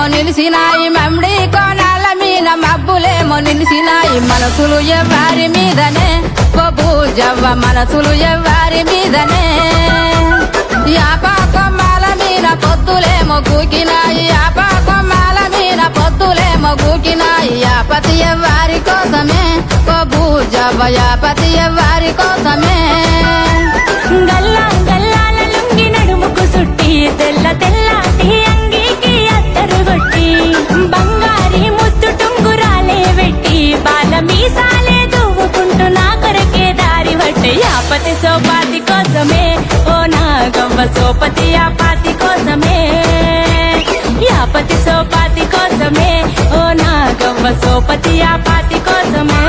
మబ్బులేమో నిలిసినాయి మమ్మిడి కోణాల మీద మబ్బులేమో నిలిసినాయి మనసులు ఎవ్వారి మీదనే ఓ భూజవ్వ మనసులు ఎవ్వారి మీదనే యాప కొమ్మాల మీద పొద్దులేమో కూకినాయి యాప కొమ్మాల మీద పొద్దులేమో కూకినాయి యాపతి ఎవ్వారి కోసమే ఓ భూజవ్వ యాపతి ఎవ్వారి కోసమే గల్లా గల్లాల లుంగి నడుముకు సుట్టి తెల్ల తెల్లాటి అంగీకి అత్తరు కొట్టి బంగారి ముద్దు టుంగురాలే వెట్టి బాల మీసాలే దువ్వుకుంటూ నా కొరకే దారి వట్టి యాపతి సోపాతి కోసమే ఓ నా గవ్వ సోపతి యాపాతి కోసమే యాపతి సోపాతి కోసమే ఓ నా గవ్వ సోపతి యాపాతి కోసమే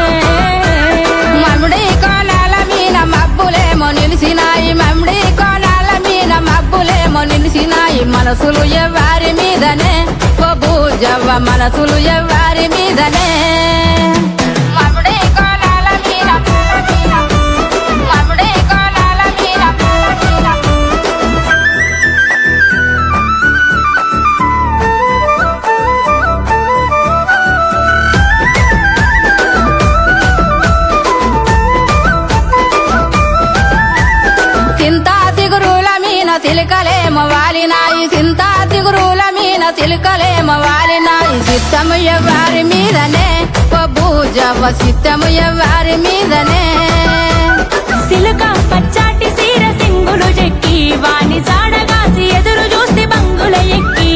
మమ్మిడి కోణాల మీద మబ్బులేమో నిలిసినాయి మమ్మిడి కోణాల మీద మబ్బులేమో నిలిసినాయి మనసులు ఎవ్వారి మీదనే ఓ భూజవ్వ మనసులు ఎవ్వారి మీదనే మమ్మిడి కోణాల మీద మమ్మిడి కోణాల మీద చింతా తిగురుల మీన చిలుకలేమో వాలినాయి చింతా తిగురుల మీన చిలుకలేమో వాలినాయి చిత్తము ఎవ్వారి మీదనే ఓ భూజవ్వ చిత్తము ఎవ్వారి మీదనే సిలుక పచ్చాటి సీర సింగులు చెక్కి వాని సాడగాసి ఎదురు చూస్తే బంగుల ఎక్కి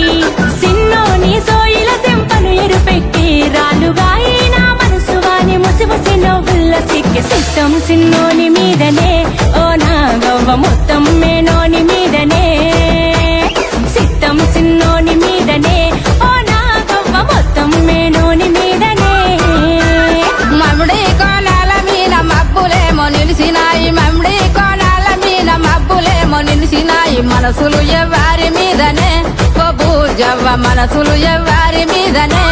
సిన్నోని సోయిల తెంపను ఎరుపెక్కి రాలుగా నా మనసు వాని ముసిముసి నవ్వుల్ల సిక్కి సిట్టం సిన్నోని మీదనే ఓ నా గవ్వ మొత్తం మేనోని మీదనే సిట్టం సిన్నోని మీదనే ఓ నా గవ్వ మొత్తం మేనోని మీదనే మమ్మిడి కోణాల మీద మబ్బులేమో నిలిసినాయి మమ్మిడి కోణాల మీద మబ్బులేమో నిలిసినాయి మనసులు ఎవ్వారి మీదనే ఓ భూజవ్వ మనసులు ఎవ్వారి మీదనే